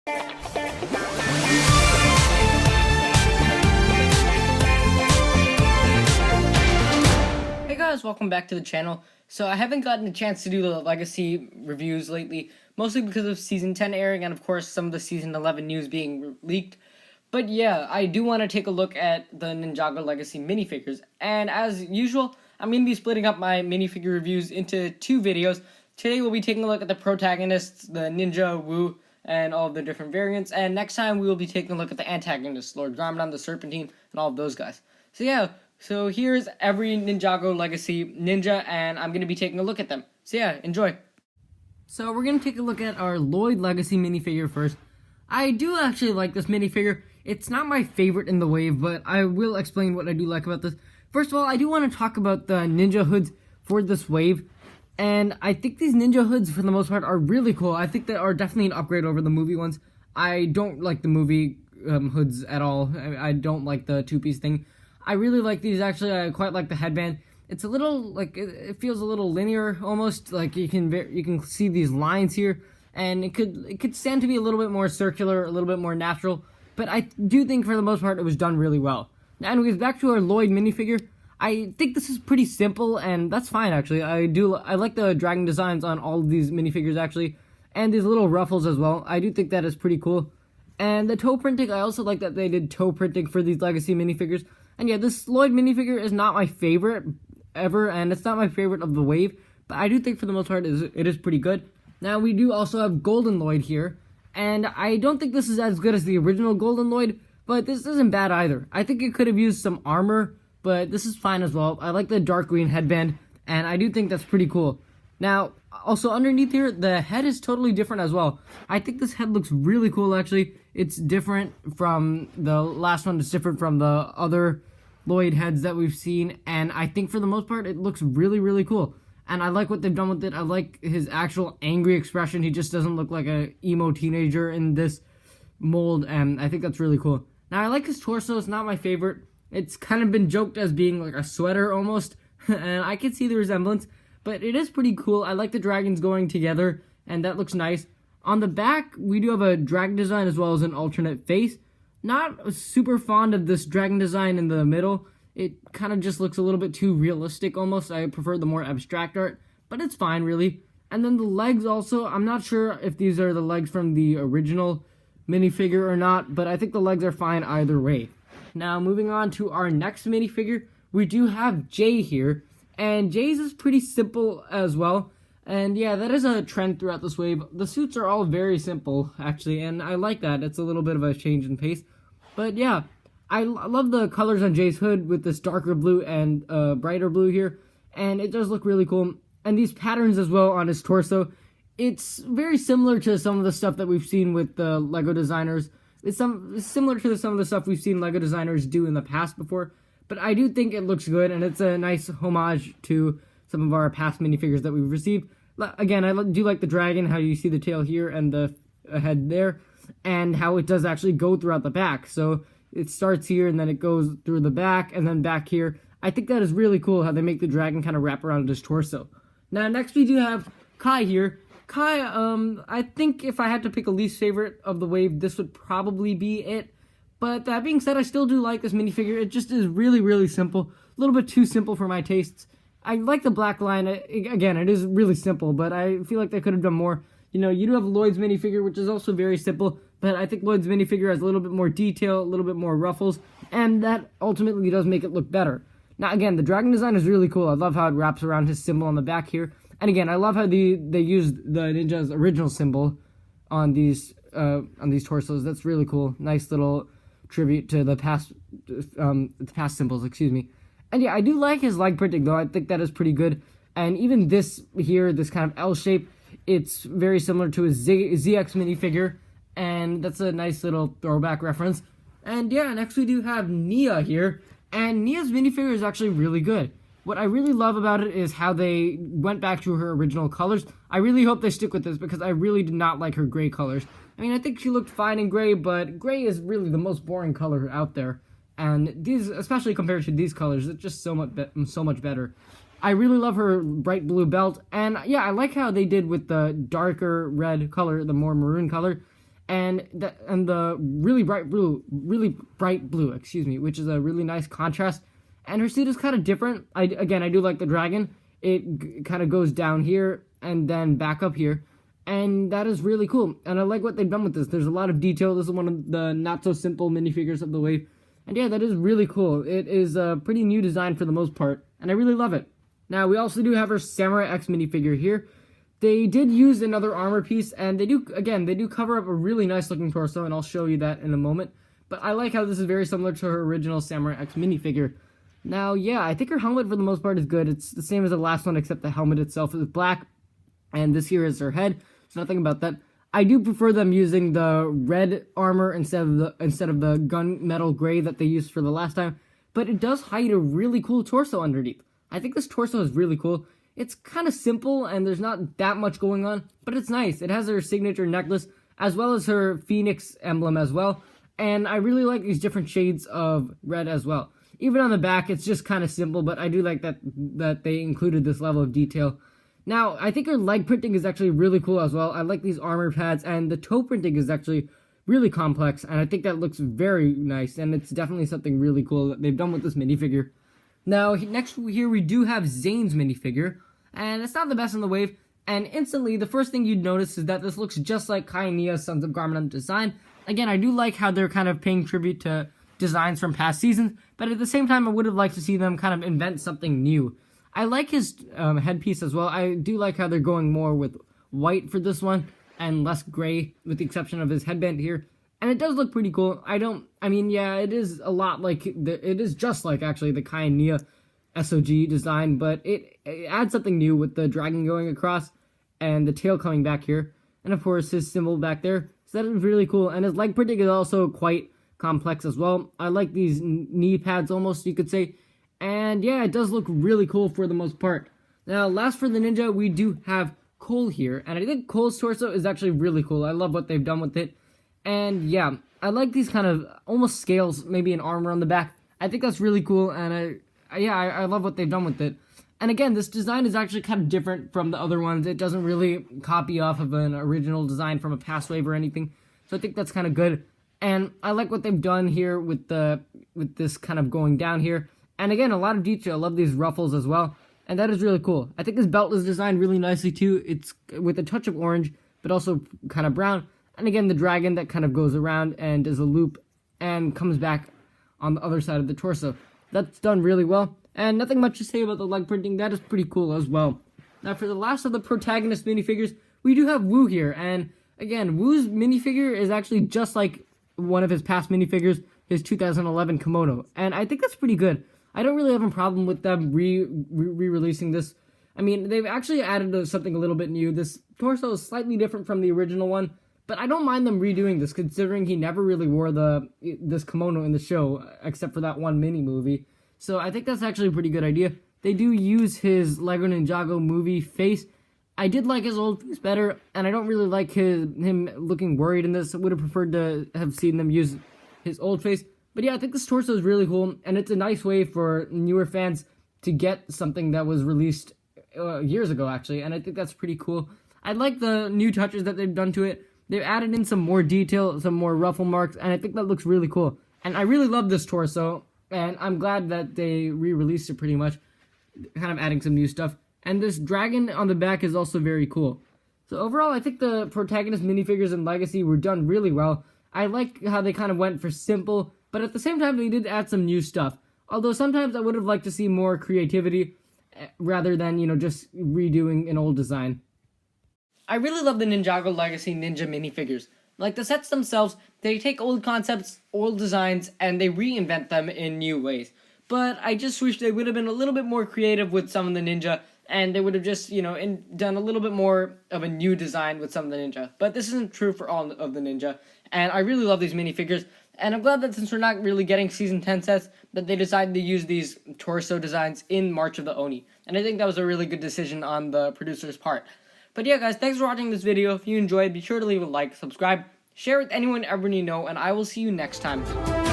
Hey guys, welcome back to the channel. So I haven't gotten a chance to do the Legacy reviews lately, mostly because of Season 10 airing and of course some of the Season 11 news being leaked. But yeah, I do want to take a look at the Ninjago Legacy minifigures, and as usual, I'm going to be splitting up my minifigure reviews into two videos. Today we'll be taking a look at the protagonists, the Ninjago, and all of the different variants, and next time we will be taking a look at the antagonists, Lord Garmadon, the Serpentine, and all of those guys. So yeah, so here's every Ninjago Legacy ninja, and I'm going to be taking a look at them. So yeah, enjoy. So we're going to take a look at our Lloyd Legacy minifigure first. I do actually like this minifigure. It's not my favorite in the wave, but I will explain what I do like about this. First of all, I do want to talk about the ninja hoods for this wave. And I think these ninja hoods, for the most part, are really cool. I think they are definitely an upgrade over the movie ones. I don't like the movie hoods at all. I don't like the two-piece thing. I really like these, actually. I quite like the headband. It's a little, like, it feels a little linear, almost. Like, you can see these lines here. And it could stand to be a little bit more circular, a little bit more natural. But I do think, for the most part, it was done really well. Now, anyways, back to our Lloyd minifigure. I think this is pretty simple, and that's fine, actually. I like the dragon designs on all of these minifigures, actually, and these little ruffles as well. I do think that is pretty cool. And the toe printing, I also like that they did toe printing for these Legacy minifigures. And yeah, this Lloyd minifigure is not my favorite ever, and it's not my favorite of the wave, but I do think for the most part it is pretty good. Now, we do also have Golden Lloyd here, and I don't think this is as good as the original Golden Lloyd, but this isn't bad either. I think it could have used some armor, but this is fine as well. I like the dark green headband, and I do think that's pretty cool. Now, also underneath here, the head is totally different as well. I think this head looks really cool, actually. It's different from the last one. It's different from the other Lloyd heads that we've seen, and I think for the most part, it looks really, really cool. And I like what they've done with it. I like his actual angry expression. He just doesn't look like a emo teenager in this mold, and I think that's really cool. Now, I like his torso. It's not my favorite. It's kind of been joked as being like a sweater almost, and I can see the resemblance, but it is pretty cool. I like the dragons going together, and that looks nice. On the back, we do have a dragon design as well as an alternate face. Not super fond of this dragon design in the middle. It kind of just looks a little bit too realistic almost. I prefer the more abstract art, but it's fine, really. And then the legs also, I'm not sure if these are the legs from the original minifigure or not, but I think the legs are fine either way. Now, moving on to our next minifigure, we do have Jay here, and Jay's is pretty simple as well. And yeah, that is a trend throughout this wave. The suits are all very simple, actually, and I like that. It's a little bit of a change in pace. But yeah, I love the colors on Jay's hood with this darker blue and brighter blue here, and it does look really cool. And these patterns as well on his torso, it's very similar to some of the stuff that we've seen with the Lego designers. It's similar to some of the stuff we've seen Lego designers do in the past before, but I do think it looks good, and it's a nice homage to some of our past minifigures that we've received. Again, I do like the dragon, how you see the tail here and the head there, and how it does actually go throughout the back. So it starts here, and then it goes through the back, and then back here. I think that is really cool, how they make the dragon kind of wrap around his torso. Now, next we do have Kai here. Kai, I think if I had to pick a least favorite of the wave, this would probably be it. But that being said, I still do like this minifigure. It just is really, really simple. A little bit too simple for my tastes. I like the black line. Again, it is really simple, but I feel like they could have done more. You know, you do have Lloyd's minifigure, which is also very simple, but I think Lloyd's minifigure has a little bit more detail, a little bit more ruffles, and that ultimately does make it look better. Now, again, the dragon design is really cool. I love how it wraps around his symbol on the back here. And again, I love how they used the ninja's original symbol on these torsos. That's really cool. Nice little tribute to the past symbols, excuse me. And yeah, I do like his leg printing, though. I think that is pretty good. And even this here, this kind of L shape, it's very similar to his ZX minifigure. And that's a nice little throwback reference. And yeah, next we do have Nia here. And Nia's minifigure is actually really good. What I really love about it is how they went back to her original colors. I really hope they stick with this because I really did not like her gray colors. I mean, I think she looked fine in gray, but gray is really the most boring color out there. And these, especially compared to these colors, it's just so much better. I really love her bright blue belt, and yeah, I like how they did with the darker red color, the more maroon color. and the really bright blue, excuse me, which is a really nice contrast. And her suit is kind of different. I do like the dragon. It kind of goes down here and then back up here, and that is really cool. And I like what they've done with this. There's a lot of detail. This is one of the not so simple minifigures of the wave, and yeah, that is really cool. It is a pretty new design for the most part, and I really love it. Now we also do have our Samurai X minifigure here. They did use another armor piece, and they do cover up a really nice looking torso, and I'll show you that in a moment. But I like how this is very similar to her original Samurai X minifigure. Now, yeah, I think her helmet for the most part is good. It's the same as the last one, except the helmet itself is black, and this here is her head. So nothing about that. I do prefer them using the red armor instead of the gunmetal gray that they used for the last time. But it does hide a really cool torso underneath. I think this torso is really cool. It's kind of simple, and there's not that much going on, but it's nice. It has her signature necklace, as well as her phoenix emblem as well, and I really like these different shades of red as well. Even on the back, it's just kind of simple, but I do like that they included this level of detail. Now, I think her leg printing is actually really cool as well. I like these armor pads, and the toe printing is actually really complex, and I think that looks very nice, and it's definitely something really cool that they've done with this minifigure. Now, next here we do have Zane's minifigure, and it's not the best in the wave, and instantly, the first thing you'd notice is that this looks just like Kai and Nia's Sons of Garmadon design. Again, I do like how they're kind of paying tribute to designs from past seasons, but at the same time, I would have liked to see them kind of invent something new. I like his headpiece as well. I do like how they're going more with white for this one, and less gray, with the exception of his headband here. And it does look pretty cool. Yeah, it is a lot like, it is just like, actually, the Kai and Nia SOG design, but it adds something new with the dragon going across, and the tail coming back here, and of course, his symbol back there. So that is really cool, and his leg printing is also quite complex as well. I like these knee pads almost, you could say, and yeah, it does look really cool for the most part. Now, last for the ninja, we do have Cole here, and I think Cole's torso is actually really cool. I love what they've done with it. And yeah, I like these kind of almost scales, maybe an armor on the back. I think that's really cool, and I love what they've done with it. And again, this design is actually kind of different from the other ones. It doesn't really copy off of an original design from a past wave or anything. So I think that's kind of good. And I like what they've done here with this kind of going down here. And again, a lot of detail. I love these ruffles as well. And that is really cool. I think his belt is designed really nicely too. It's with a touch of orange, but also kind of brown. And again, the dragon that kind of goes around and does a loop and comes back on the other side of the torso. That's done really well. And nothing much to say about the leg printing. That is pretty cool as well. Now, for the last of the protagonist minifigures, we do have Wu here. And again, Wu's minifigure is actually just like one of his past minifigures, his 2011 kimono. And I think that's pretty good. I don't really have a problem with them re-releasing this. I mean, they've actually added something a little bit new. This torso is slightly different from the original one. But I don't mind them redoing this, considering he never really wore this kimono in the show, except for that one mini-movie. So I think that's actually a pretty good idea. They do use his Lego Ninjago movie face. I did like his old face better, and I don't really like him looking worried in this. I would have preferred to have seen them use his old face. But yeah, I think this torso is really cool, and it's a nice way for newer fans to get something that was released years ago, actually, and I think that's pretty cool. I like the new touches that they've done to it. They've added in some more detail, some more ruffle marks, and I think that looks really cool. And I really love this torso, and I'm glad that they re-released it pretty much, kind of adding some new stuff. And this dragon on the back is also very cool. So overall, I think the protagonist minifigures in Legacy were done really well. I like how they kind of went for simple, but at the same time, they did add some new stuff. Although sometimes I would have liked to see more creativity, rather than, just redoing an old design. I really love the Ninjago Legacy Ninja minifigures. Like the sets themselves, they take old concepts, old designs, and they reinvent them in new ways. But I just wish they would have been a little bit more creative with some of the ninja, and they would have just, done a little bit more of a new design with some of the ninja. But this isn't true for all of the ninja, and I really love these minifigures. And I'm glad that since we're not really getting Season 10 sets, that they decided to use these torso designs in March of the Oni. And I think that was a really good decision on the producer's part. But yeah, guys, thanks for watching this video. If you enjoyed, be sure to leave a like, subscribe, share with anyone ever you know, and I will see you next time.